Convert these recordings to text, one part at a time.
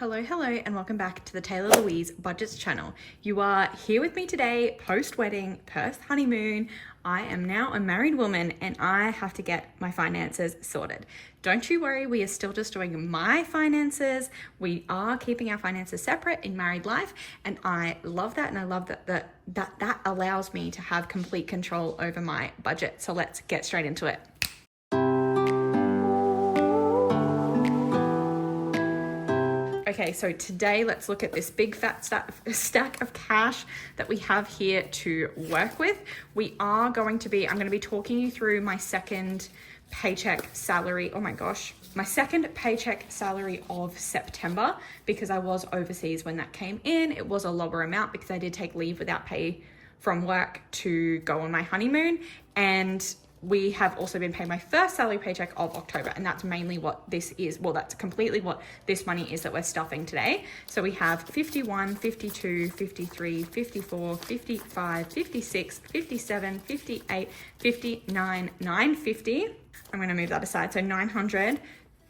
Hello, and welcome back to the Taylah Louise Budgets channel. You are here with me today, post-wedding, post-honeymoon. I am now a married woman and I have to get my finances sorted. Don't you worry, we are still just doing my finances. We are keeping our finances separate in married life, and I love that, and I love that allows me to have complete control over my budget. So let's get straight into it. Okay, so today let's look at this big fat stack of cash that we have here to work with. I'm going to be talking you through my second paycheck salary. Oh my gosh, my second paycheck salary of September, because I was overseas when that came in. It was a lower amount because I did take leave without pay from work to go on my honeymoon. And we have also been paid my first salary paycheck of October, and that's mainly what this is. Well, that's completely what this money is that we're stuffing today. So we have 51, 52, 53, 54, 55, 56, 57, 58, 59, 950. I'm going to move that aside. So 900,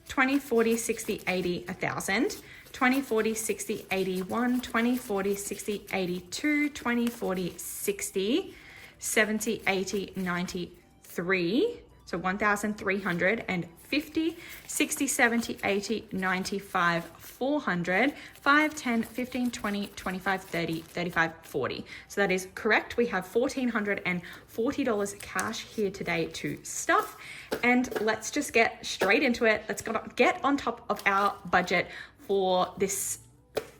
20, 40, 60, 80, 1,000, 20, 40, 60, 81, 20, 40, 60, 82, 20, 40, 60, 70, 80, 90, 3, so 1,350, 60, 70, 80, 95, 400, 5, 10, 15, 20, 25, 30, 35, 40. So that is correct. We have $1,440 cash here today to stuff. And let's just get straight into it. Let's get on top of our budget for this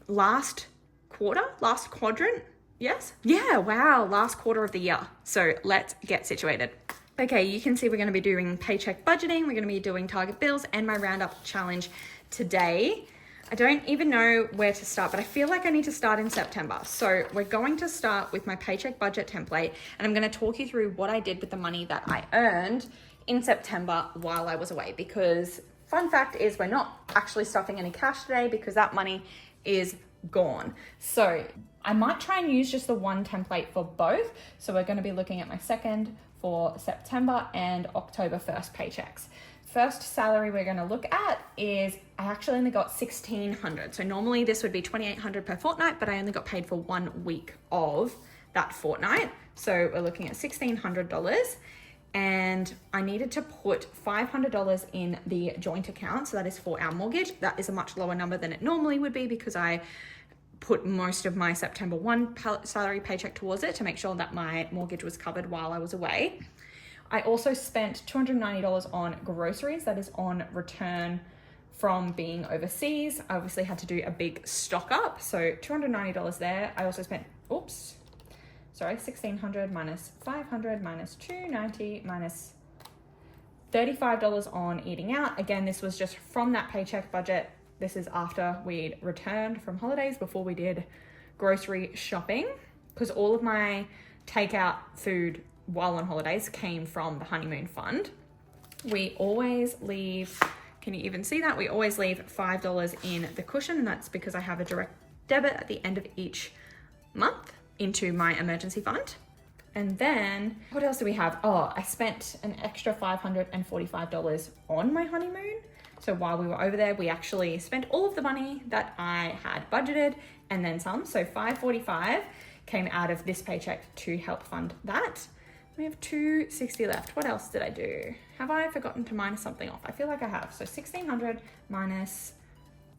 last quadrant. Yes? Yeah, wow, last quarter of the year. So let's get situated. Okay, you can see we're going to be doing paycheck budgeting, we're going to be doing target bills, and my Roundup challenge today. I don't even know where to start, but I feel like I need to start in September. So we're going to start with my paycheck budget template, and I'm going to talk you through what I did with the money that I earned in September while I was away. Because fun fact is, we're not actually stuffing any cash today because that money is gone. So I might try and use just the one template for both. So we're going to be looking at my second for September and October 1st paychecks. First salary we're going to look at is, I actually only got $1,600. So normally this would be $2,800 per fortnight, but I only got paid for 1 week of that fortnight. So we're looking at $1,600, and I needed to put $500 in the joint account. So that is for our mortgage. That is a much lower number than it normally would be because I put most of my September 1 salary paycheck towards it to make sure that my mortgage was covered while I was away. I also spent $290 on groceries. That is on return from being overseas. I obviously had to do a big stock up. So $290 there. I also spent, $1,600 minus $500 minus $290 minus $35 on eating out. Again, this was just from that paycheck budget. This is after we'd returned from holidays, before we did grocery shopping, because all of my takeout food while on holidays came from the honeymoon fund. We always leave, can you even see that? We always leave $5 in the cushion, and that's because I have a direct debit at the end of each month into my emergency fund. And then what else do we have? I spent an extra $545 on my honeymoon. So while we were over there, we actually spent all of the money that I had budgeted and then some. So $545 came out of this paycheck to help fund that. We have $260 left. What else did I do? Have I forgotten to minus something off? I feel like I have. So $1,600 minus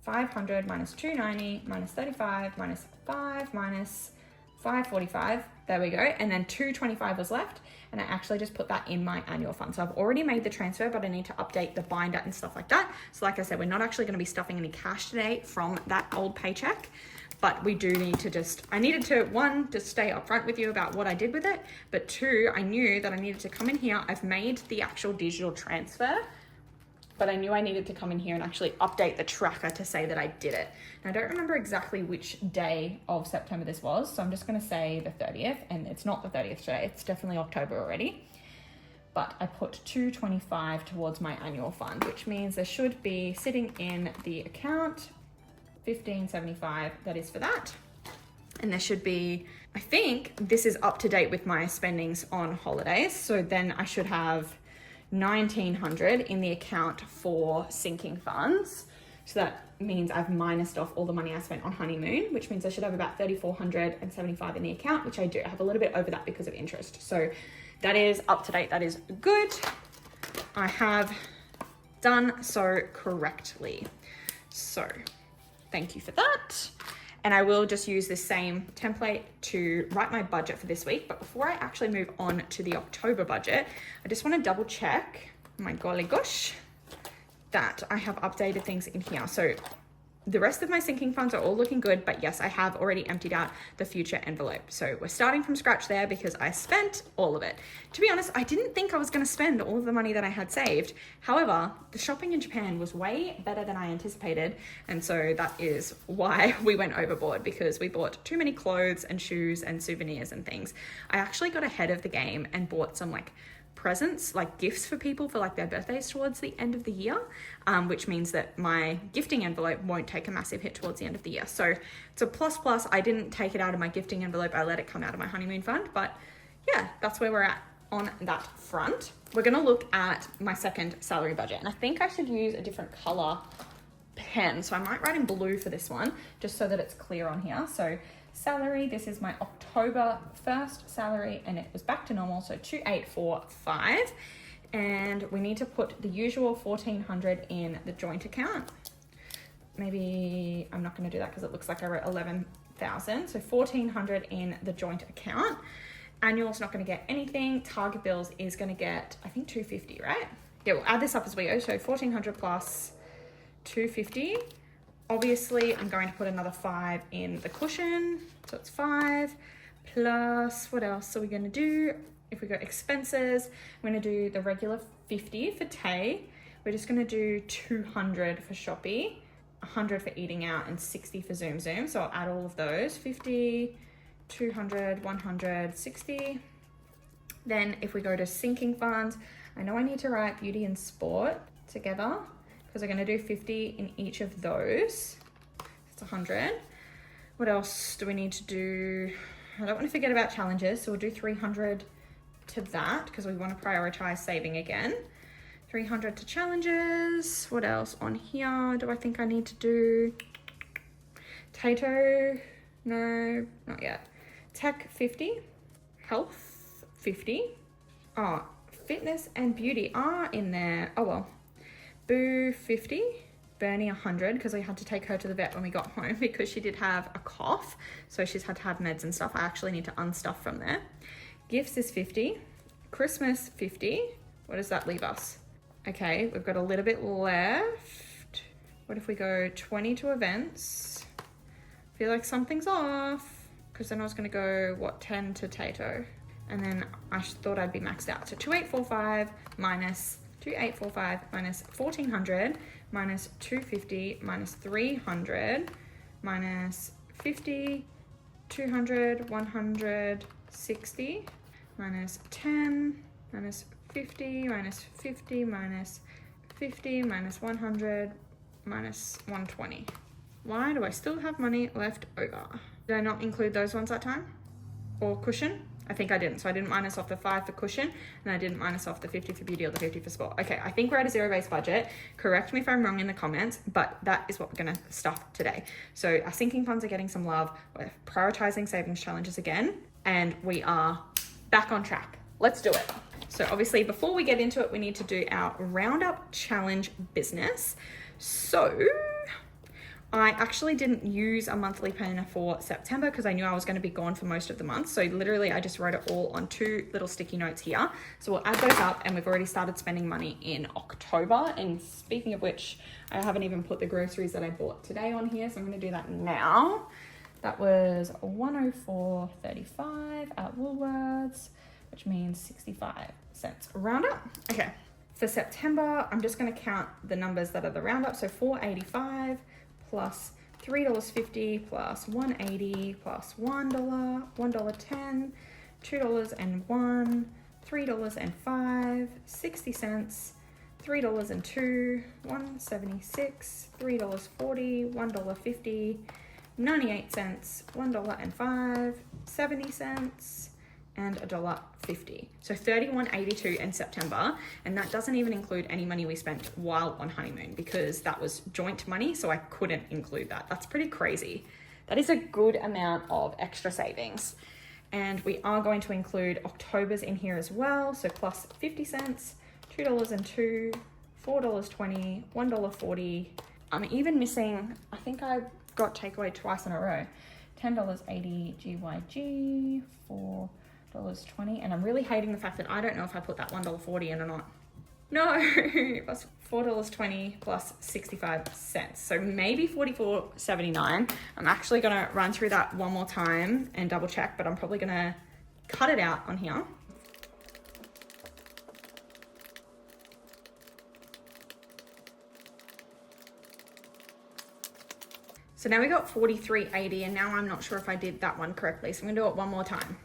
$500 minus $290 minus $35 minus $5 minus $545. There we go. And then $225 was left. And I actually just put that in my annual fund. So I've already made the transfer, but I need to update the binder and stuff like that. So like I said, we're not actually going to be stuffing any cash today from that old paycheck, but we do need to I needed to, one, just stay upfront with you about what I did with it. But two, I knew that I needed to come in here. I've made the actual digital transfer, but I knew I needed to come in here and actually update the tracker to say that I did it. And I don't remember exactly which day of September this was, so I'm just gonna say the 30th, and it's not the 30th today, it's definitely October already. But I put $225 towards my annual fund, which means there should be sitting in the account $1,575, that is for that. And there should be, I think this is up to date with my spendings on holidays, so then I should have $1,900 in the account for sinking funds. So that means I've minused off all the money I spent on honeymoon, which means I should have about $3,475 in the account, which I do. I have a little bit over that because of interest. So that is up to date. That is good. I have done so correctly. So thank you for that. And I will just use this same template to write my budget for this week. But before I actually move on to the October budget, I just want to double check, my golly gosh, that I have updated things in here. So the rest of my sinking funds are all looking good, but yes, I have already emptied out the future envelope. So we're starting from scratch there because I spent all of it. To be honest, I didn't think I was gonna spend all of the money that I had saved. However, the shopping in Japan was way better than I anticipated. And so that is why we went overboard, because we bought too many clothes and shoes and souvenirs and things. I actually got ahead of the game and bought some like presents, like gifts for people for like their birthdays towards the end of the year, which means that my gifting envelope won't take a massive hit towards the end of the year. So it's a plus. I didn't take it out of my gifting envelope. I let it come out of my honeymoon fund. But yeah, that's where we're at on that front. We're going to look at my second salary budget, and I think I should use a different color pen. So I might write in blue for this one, just so that it's clear on here. So salary, this is my October 1st salary, and it was back to normal, so 2,845, and we need to put the usual 1,400 in the joint account. Maybe I'm not going to do that because it looks like I wrote 11,000, so 1,400 in the joint account. Annual's not going to get anything. Target bills is going to get, I think, 250, right? Yeah, we'll add this up as we go, so 1,400 plus 250. Obviously, I'm going to put another 5 in the cushion. So it's 5 plus, what else are we going to do? If we go expenses, we're going to do the regular 50 for Tay. We're just going to do 200 for Shopee, 100 for eating out, and 60 for Zoom. So I'll add all of those. 50, 200, 100, 60. Then if we go to sinking funds, I know I need to write beauty and sport together, because we're going to do 50 in each of those. It's 100. What else do we need to do? I don't want to forget about challenges, so we'll do 300 to that because we want to prioritize saving again. 300 to challenges. What else on here do I think I need to do? Tato, no, not yet. Tech 50, health 50. Oh, fitness and beauty are in there. Oh well. Boo 50, Bernie 100, because I had to take her to the vet when we got home because she did have a cough, so she's had to have meds and stuff. I actually need to unstuff from there. Gifts is 50, Christmas 50. What does that leave us? Okay, we've got a little bit left. What if we go 20 to events? I feel like something's off, because then I was going to go, what, 10 to Tato, and then I thought I'd be maxed out. So 2,845 minus 2,845 minus 1,400 minus 250 minus 300 minus 50, 200, 100, 60 minus 10 minus 50 minus 50 minus 50 minus 100 minus 120. Why do I still have money left over? Did I not include those ones that time? Or cushion? I think I didn't. So I didn't minus off the 5 for cushion, and I didn't minus off the 50 for beauty or the 50 for sport. Okay, I think we're at a zero-based budget. Correct me if I'm wrong in the comments, but that is what we're gonna stuff today. So our sinking funds are getting some love. We're prioritizing savings challenges again, and we are back on track. Let's do it. So obviously, before we get into it, we need to do our Roundup challenge business. So I actually didn't use a monthly planner for September because I knew I was going to be gone for most of the month. So literally I just wrote it all on 2 little sticky notes here. So we'll add those up, and we've already started spending money in October. And speaking of which, I haven't even put the groceries that I bought today on here. So I'm going to do that now. That was $104.35 at Woolworths, which means 65 cents. Roundup. Okay. For September, I'm just going to count the numbers that are the roundup. So $4.85 plus $3.50 plus $1.80 plus $1, $1.10, $2.01, $3.05, 60 cents, $3.02, $1.76, $3.40, $1.50, 98 cents, $1.05, 70 cents, and $1.50. So $31.82 in September, and that doesn't even include any money we spent while on honeymoon because that was joint money, so I couldn't include that. That's pretty crazy. That is a good amount of extra savings. And we are going to include October's in here as well. So plus 50 cents, $2.02, $4.20, $1.40. I'm even missing, I think I got takeaway twice in a row. $10.80 GYG, $4.20. And I'm really hating the fact that I don't know if I put that $1.40 in or not. No, that's $4.20 plus 65 cents. So maybe $44.79. I'm actually gonna run through that one more time and double check, but I'm probably gonna cut it out on here. So now we got $43.80, and now I'm not sure if I did that one correctly. So I'm gonna do it one more time.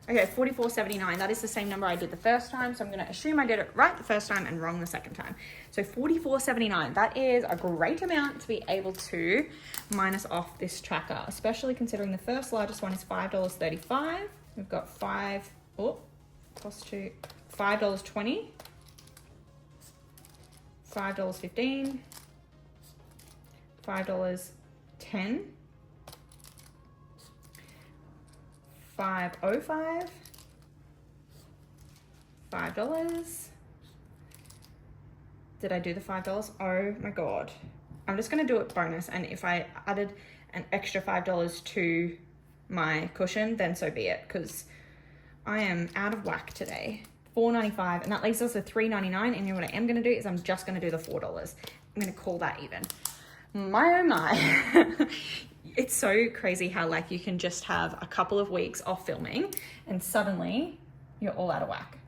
Okay, $44.79, that is the same number I did the first time, so I'm gonna assume I did it right the first time and wrong the second time. So $44.79, that is a great amount to be able to minus off this tracker, especially considering the first largest one is $5.35. We've got $5.20, $5.15, $5.10, $5.05, $5. Did I do the $5? Oh my God. I'm just gonna do it bonus, and if I added an extra $5 to my cushion, then so be it, because I am out of whack today. $4.95, and that leaves us with $3.99, and you know what I am gonna do is I'm just gonna do the $4. I'm gonna call that even. My oh my. It's so crazy how like you can just have a couple of weeks off filming and suddenly you're all out of whack.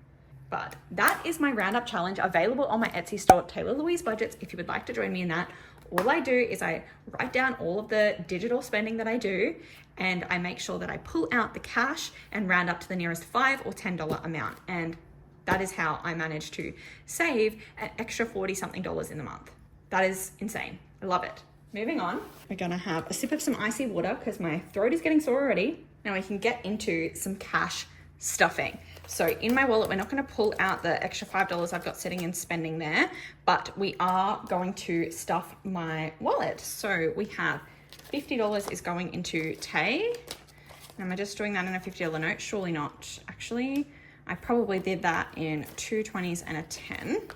But that is my Roundup challenge available on my Etsy store, Taylah Louise Budgets, if you would like to join me in that. All I do is I write down all of the digital spending that I do, and I make sure that I pull out the cash and round up to the nearest $5 or $10 amount. And that is how I manage to save an extra $40-something in the month. That is insane. I love it. Moving on, we're gonna have a sip of some icy water because my throat is getting sore already. Now we can get into some cash stuffing. So in my wallet, we're not gonna pull out the extra $5 I've got sitting and spending there, but we are going to stuff my wallet. So we have $50 is going into Tay. Am I just doing that in a $50 note? Surely not. Actually, I probably did that in two 20s and a 10.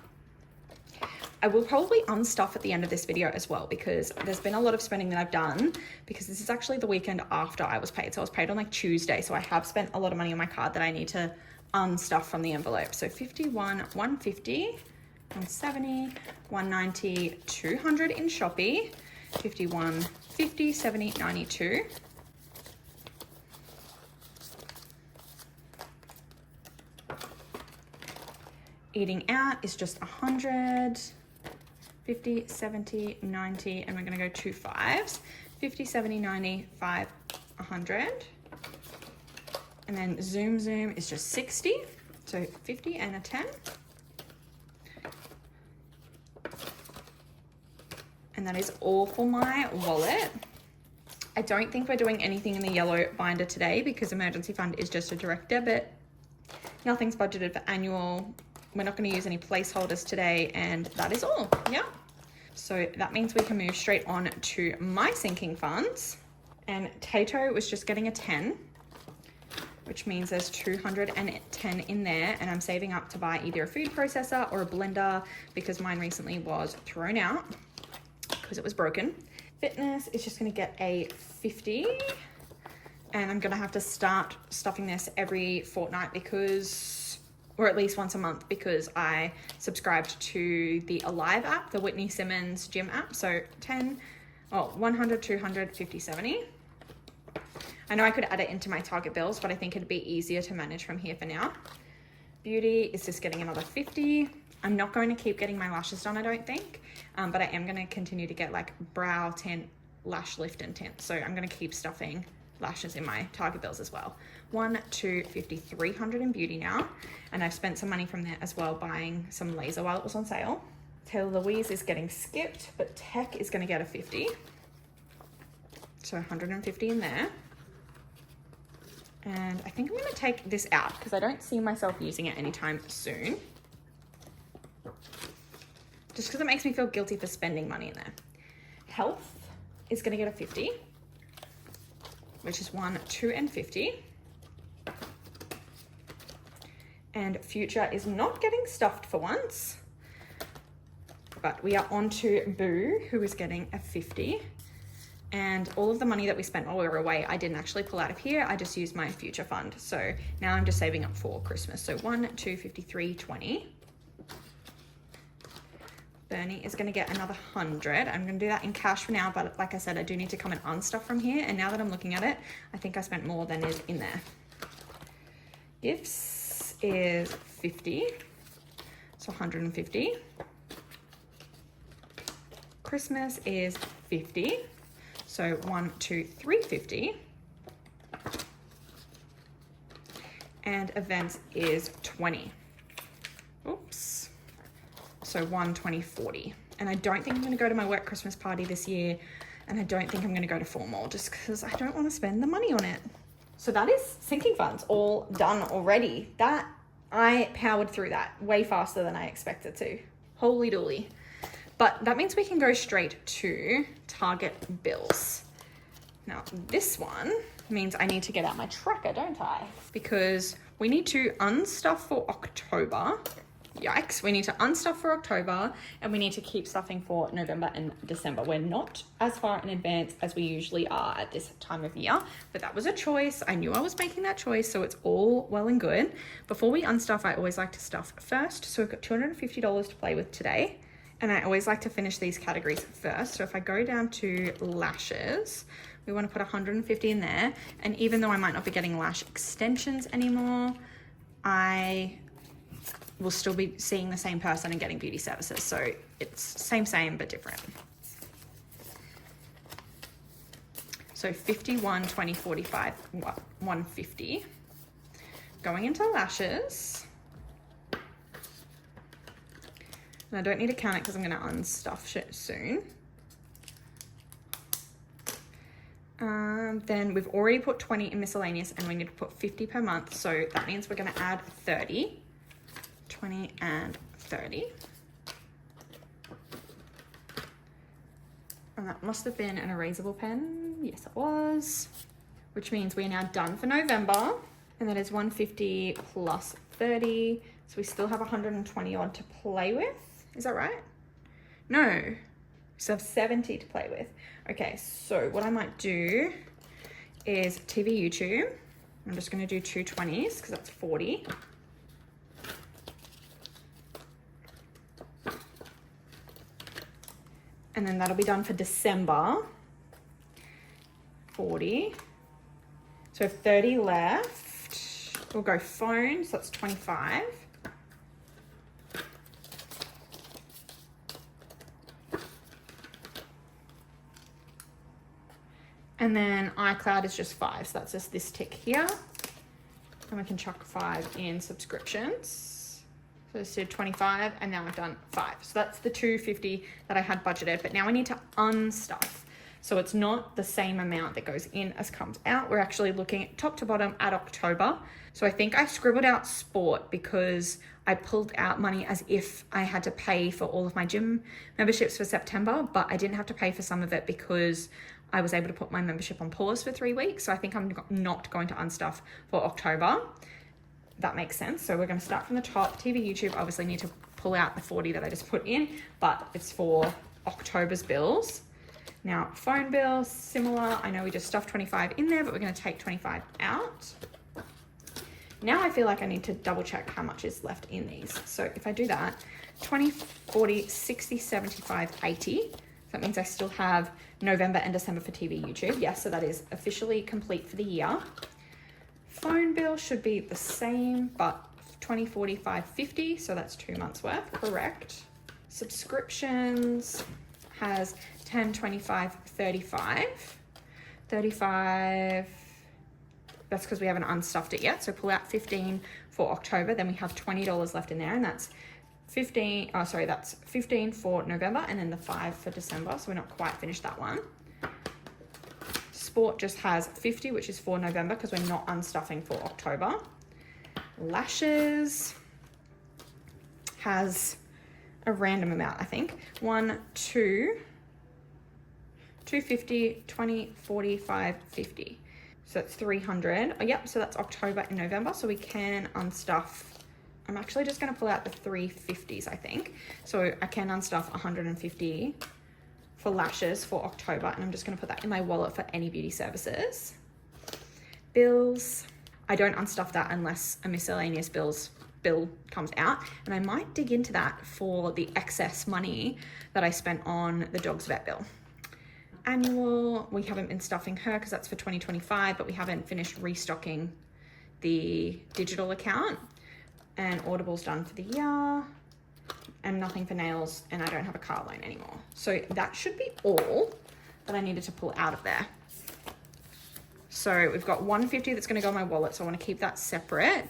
I will probably unstuff at the end of this video as well, because there's been a lot of spending that I've done, because this is actually the weekend after I was paid. So I was paid on like Tuesday. So I have spent a lot of money on my card that I need to unstuff from the envelope. So 51, 150, 170, 190, 200 in Shopee, 51, 50, 70, 92. Eating out is just 100. 50, 70, 90, and we're gonna go 2 5s. 50, 70, 90, 5, 100. And then Zoom is just 60. So 50 and a 10. And that is all for my wallet. I don't think we're doing anything in the yellow binder today because emergency fund is just a direct debit. Nothing's budgeted for annual. We're not going to use any placeholders today, and that is all. Yeah. So that means we can move straight on to my sinking funds. And Tato was just getting a 10, which means there's 210 in there, and I'm saving up to buy either a food processor or a blender because mine recently was thrown out because it was broken. Fitness is just going to get a 50, and I'm going to have to start stuffing this every fortnight because, or at least once a month, because I subscribed to the Alive app, the Whitney Simmons gym app. So 100, 200, 50, 70. I know I could add it into my Target bills, but I think it'd be easier to manage from here for now. Beauty is just getting another 50. I'm not going to keep getting my lashes done, I don't think, but I am going to continue to get like brow tint, lash lift and tint. So I'm going to keep stuffing lashes in my Target bills as well. 1, 2, 50, 300 in beauty now. And I've spent some money from there as well buying some laser while it was on sale. Taylah Louise is getting skipped, but Tech is gonna get a 50. So 150 in there. And I think I'm gonna take this out because I don't see myself using it anytime soon. Just because it makes me feel guilty for spending money in there. Health is gonna get a 50, which is 1, 2, and 50. And Future is not getting stuffed for once, but we are on to Boo, who is getting a 50. And all of the money that we spent while we were away, I didn't actually pull out of here. I just used my Future fund. So now I'm just saving up for Christmas. So 1, 2, 53, 20. Bernie is gonna get another 100. I'm gonna do that in cash for now, but like I said, I do need to come and unstuff from here. And now that I'm looking at it, I think I spent more than is in there. Gifts is 50, so 150. Christmas is 50, so 1, 2, 350. And events is 20. Oops. So 1, 20, 40. And I don't think I'm gonna go to my work Christmas party this year, and I don't think I'm gonna go to formal just because I don't wanna spend the money on it. So that is sinking funds all done already. That, I powered through that way faster than I expected to. Holy dooly. But that means we can go straight to Target bills. Now this one means I need to get out my tracker, don't I? Because we need to unstuff for October. Yikes, we need to unstuff for October and we need to keep stuffing for November and December. We're not as far in advance as we usually are at this time of year, but that was a choice. I knew I was making that choice, so it's all well and good. Before we unstuff, I always like to stuff first. So we've got $250 to play with today. And I always like to finish these categories first. So if I go down to lashes, we want to put 150 in there. And even though I might not be getting lash extensions anymore, I will still be seeing the same person and getting beauty services. So it's same, but different. So 51, 20, 45, 150. Going into lashes. And I don't need to count it because I'm going to unstuff shit soon. Then we've already put 20 in miscellaneous and we need to put 50 per month. So that means we're going to add 30. 20 and 30. And that must have been an erasable pen. Yes, it was. Which means we're now done for November. And that is 150 plus 30. So we still have 120 odd to play with. Is that right? No. We still have 70 to play with. Okay, so what I might do is TV YouTube. I'm just going to do 220s because that's 40. And then that'll be done for December. 40. So 30 left. We'll go phone, so that's 25. And then iCloud is just 5, so that's just this tick here. And we can chuck 5 in subscriptions. So this did 25 and now I've done 5. So that's the 250 that I had budgeted, but now I need to unstuff. So it's not the same amount that goes in as comes out. We're actually looking top to bottom at October. So I think I scribbled out sport because I pulled out money as if I had to pay for all of my gym memberships for September, but I didn't have to pay for some of it because I was able to put my membership on pause for 3 weeks. So I think I'm not going to unstuff for October. That makes sense. So we're going to start from the top. TV, YouTube, obviously need to pull out the 40 that I just put in, but it's for October's bills. Now, phone bill, similar. I know we just stuffed 25 in there, but we're going to take 25 out. Now I feel like I need to double check how much is left in these. So if I do that, 20, 40, 60, 75, 80. That means I still have November and December for TV, YouTube. Yes, so that is officially complete for the year. Phone bill should be the same, but 20, 45, 50. So that's 2 months worth, correct. Subscriptions has 10, 25, 35. 35, that's because we haven't unstuffed it yet. So pull out 15 for October, then we have $20 left in there, and that's 15, oh sorry, that's 15 for November, and then the 5 for December, so we're not quite finished that one. Sport just has 50, which is for November, because we're not unstuffing for October. Lashes has a random amount, I think. 1, 2, 250, 20, 45, 50. So it's 300. Oh, yep, so that's October and November, so we can unstuff. I'm actually just going to pull out the 350s, I think. So I can unstuff 150 for lashes for October, and I'm just going to put that in my wallet for any beauty services. Bills. I don't unstuff that unless a miscellaneous bill comes out, and I might dig into that for the excess money that I spent on the dog's vet bill. Annual, we haven't been stuffing her because that's for 2025, but we haven't finished restocking the digital account. And Audible's done for the year, and nothing for nails, and I don't have a car loan anymore. So that should be all that I needed to pull out of there. So we've got 150 that's going to go in my wallet, so I want to keep that separate.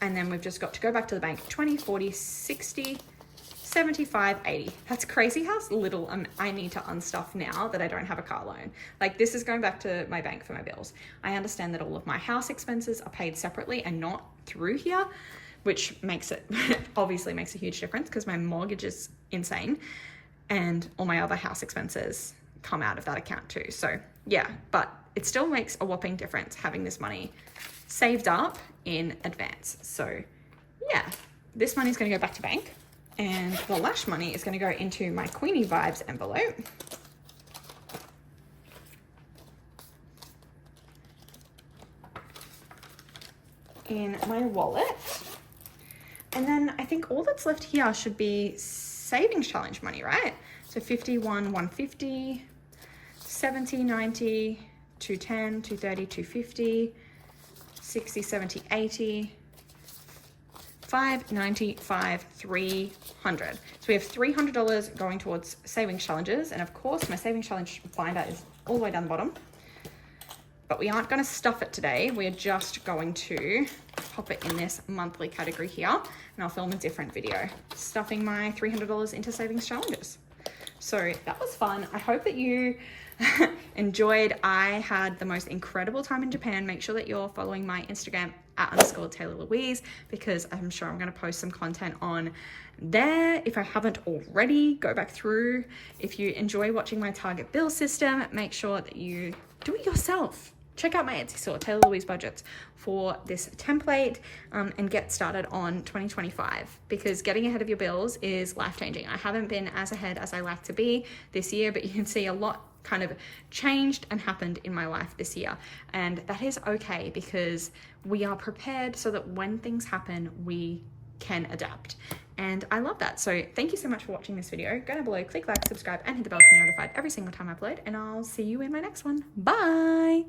And then we've just got to go back to the bank. 20, 40, 60, 75, 80. That's crazy how little I need to unstuff now that I don't have a car loan. Like, this is going back to my bank for my bills. I understand that all of my house expenses are paid separately and not through here, which makes it, obviously makes a huge difference because my mortgage is insane and all my other house expenses come out of that account too. So yeah, but it still makes a whopping difference having this money saved up in advance. So yeah, this money is going to go back to bank, and the lash money is going to go into my Queenie Vibes envelope. In my wallet. And then I think all that's left here should be savings challenge money, right? So 51, 150, 70, 90, 210, 230, 250, 60, 70, 80, 590, 300. So we have $300 going towards savings challenges. And of course, my savings challenge binder is all the way down the bottom. But we aren't going to stuff it today. We're just going to pop it in this monthly category here, and I'll film a different video stuffing my $300 into savings challenges. So that was fun. I hope that you enjoyed. I had the most incredible time in Japan. Make sure that you're following my Instagram @_Taylah Louise, because I'm sure I'm going to post some content on there. If I haven't already, go back through. If you enjoy watching my Target bill system, make sure that you do it yourself. Check out my Etsy store, Taylah Louise Budgets, for this template and get started on 2025, because getting ahead of your bills is life-changing. I haven't been as ahead as I like to be this year, but you can see a lot kind of changed and happened in my life this year. And that is okay, because we are prepared so that when things happen, we can adapt. And I love that. So thank you so much for watching this video. Go down below, click like, subscribe, and hit the bell to be notified every single time I upload, and I'll see you in my next one. Bye.